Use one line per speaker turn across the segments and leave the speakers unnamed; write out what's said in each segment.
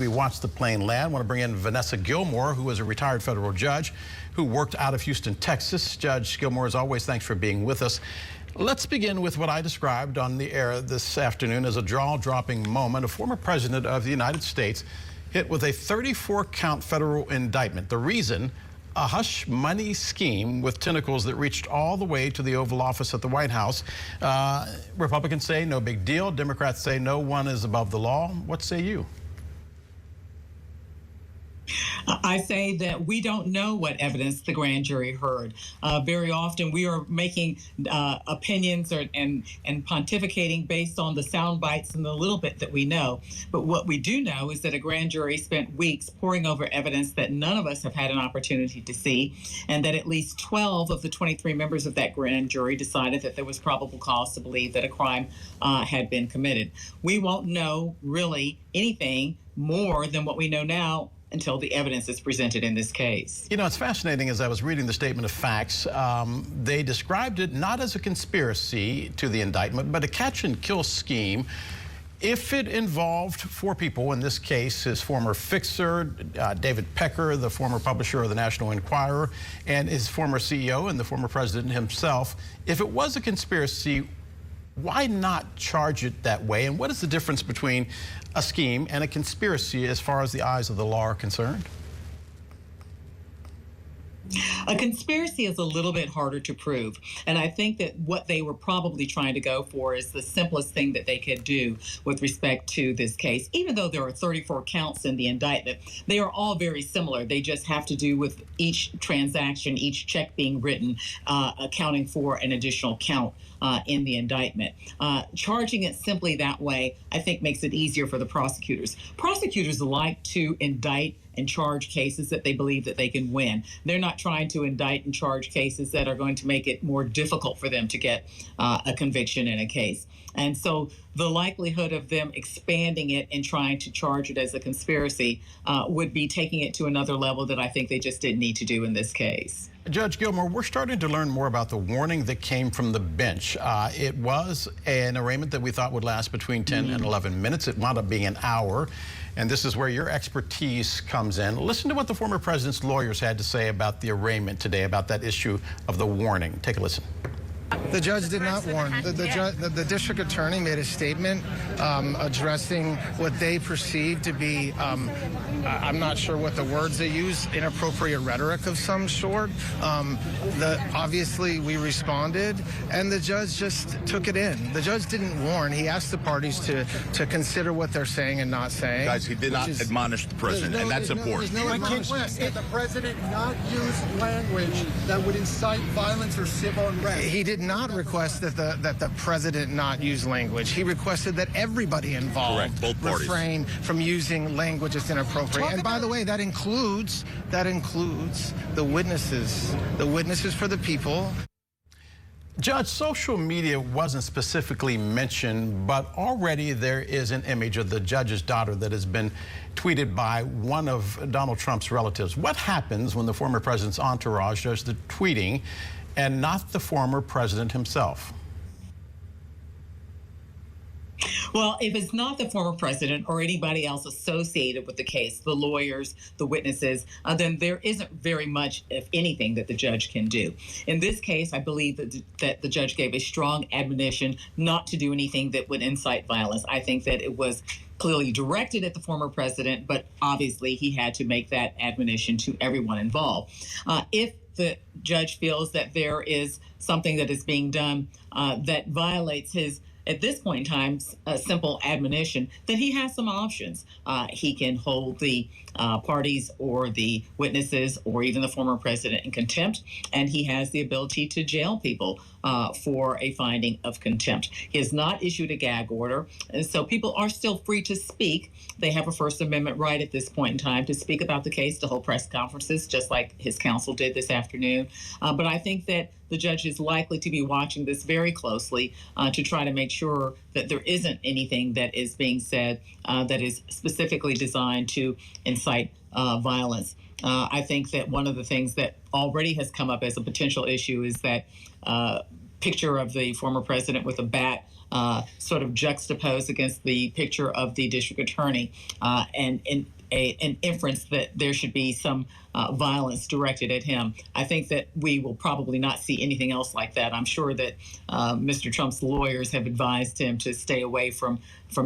We watched the plane land. I want to bring in Vanessa Gilmore, who is a retired federal judge who worked out of Houston, Texas. Judge Gilmore, as always, thanks for being with us. Let's begin with what I described on the air this afternoon as a jaw-dropping moment. A former president of the United States hit with a 34-count federal indictment. The reason? A hush money scheme with tentacles that reached all the way to the Oval Office at the White House. Republicans say no big deal. Democrats say no one is above the law. What say you?
I say that we don't know what evidence the grand jury heard. Very often we are making opinions and pontificating based on the sound bites and the little bit that we know. But what we do know is that a grand jury spent weeks poring over evidence that none of us have had an opportunity to see, and that at least 12 of the 23 members of that grand jury decided that there was probable cause to believe that a crime had been committed. We won't know really anything more than what we know now until the evidence is presented in this case.
You know, it's fascinating. As I was reading the statement of facts, they described it not as a conspiracy to the indictment, but a catch-and-kill scheme. If it involved four people, in this case, his former fixer, David Pecker, the former publisher of the National Enquirer, and his former CEO and the former president himself, if it was a conspiracy, why not charge it that way? And what is the difference between a scheme and a conspiracy as far as the eyes of the law are concerned?
A conspiracy is a little bit harder to prove, and I think that what they were probably trying to go for is the simplest thing that they could do with respect to this case. Even though there are 34 counts in the indictment, they are all very similar. They just have to do with each transaction, each check being written, accounting for an additional count in the indictment. Charging it simply that way, I think, makes it easier for the prosecutors. Prosecutors like to indict and charge cases that they believe that they can win. They're not trying to indict and charge cases that are going to make it more difficult for them to get a conviction in a case. And so the likelihood of them expanding it and trying to charge it as a conspiracy would be taking it to another level that I think they just didn't need to do in this case.
Judge Gilmore, we're starting to learn more about the warning that came from the bench. It was an arraignment that we thought would last between 10 and 11 minutes. It wound up being an hour. And this is where your expertise comes in. Listen to what the former president's lawyers had to say about the arraignment today, about that issue of the warning. Take a listen.
The judge did not warn. The district attorney made a statement addressing what they perceived to be, I'm not sure what the words they use, inappropriate rhetoric of some sort. Obviously, we responded, and the judge just took it in. The judge didn't warn. He asked the parties to consider what they're saying and not saying.
Guys, he did not admonish the president, and that's important.
There's no request that the president not use language that would incite violence or civil unrest.
He did not request that the president not use language. He requested that everybody involved refrain from using language that's inappropriate. And by the way, that includes the witnesses for the people.
Judge, social media wasn't specifically mentioned, but already there is an image of the judge's daughter that has been tweeted by one of Donald Trump's relatives. What happens when the former president's entourage does the tweeting and not the former president himself?
Well, if it's not the former president or anybody else associated with the case, the lawyers, the witnesses, then there isn't very much, if anything, that the judge can do. In this case, I believe that the judge gave a strong admonition not to do anything that would incite violence. I think that it was clearly directed at the former president, but obviously he had to make that admonition to everyone involved. If the judge feels that there is something that is being done that violates his, at this point in time, a simple admonition, then he has some options. He can hold the parties or the witnesses or even the former president in contempt, and he has the ability to jail people for a finding of contempt. He has not issued a gag order, and so people are still free to speak. They have a First Amendment right at this point in time to speak about the case, to hold press conferences, just like his counsel did this afternoon. But I think that the judge is likely to be watching this very closely to try to make sure that there isn't anything that is being said that is specifically designed to incite violence. I think that one of the things that already has come up as a potential issue is that picture of the former president with a bat sort of juxtaposed against the picture of the district attorney, and an inference that there should be some violence directed at him. I think that we will probably not see anything else like that. I'm sure that Mr. Trump's lawyers have advised him to stay away from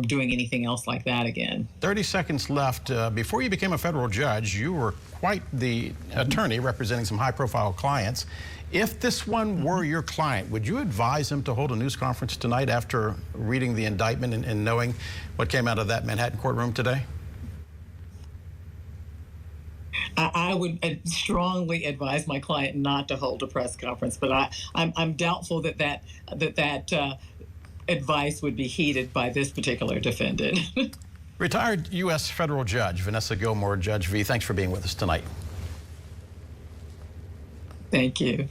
doing anything else like that again.
30 seconds left. Before you became a federal judge, you were quite the attorney representing some high-profile clients. If this one were your client, would you advise him to hold a news conference tonight after reading the indictment and knowing what came out of that Manhattan courtroom today?
I would strongly advise my client not to hold a press conference, but I'm doubtful that advice would be heeded by this particular defendant.
Retired U.S. federal judge Vanessa Gilmore, Judge V, thanks for being with us tonight.
Thank you.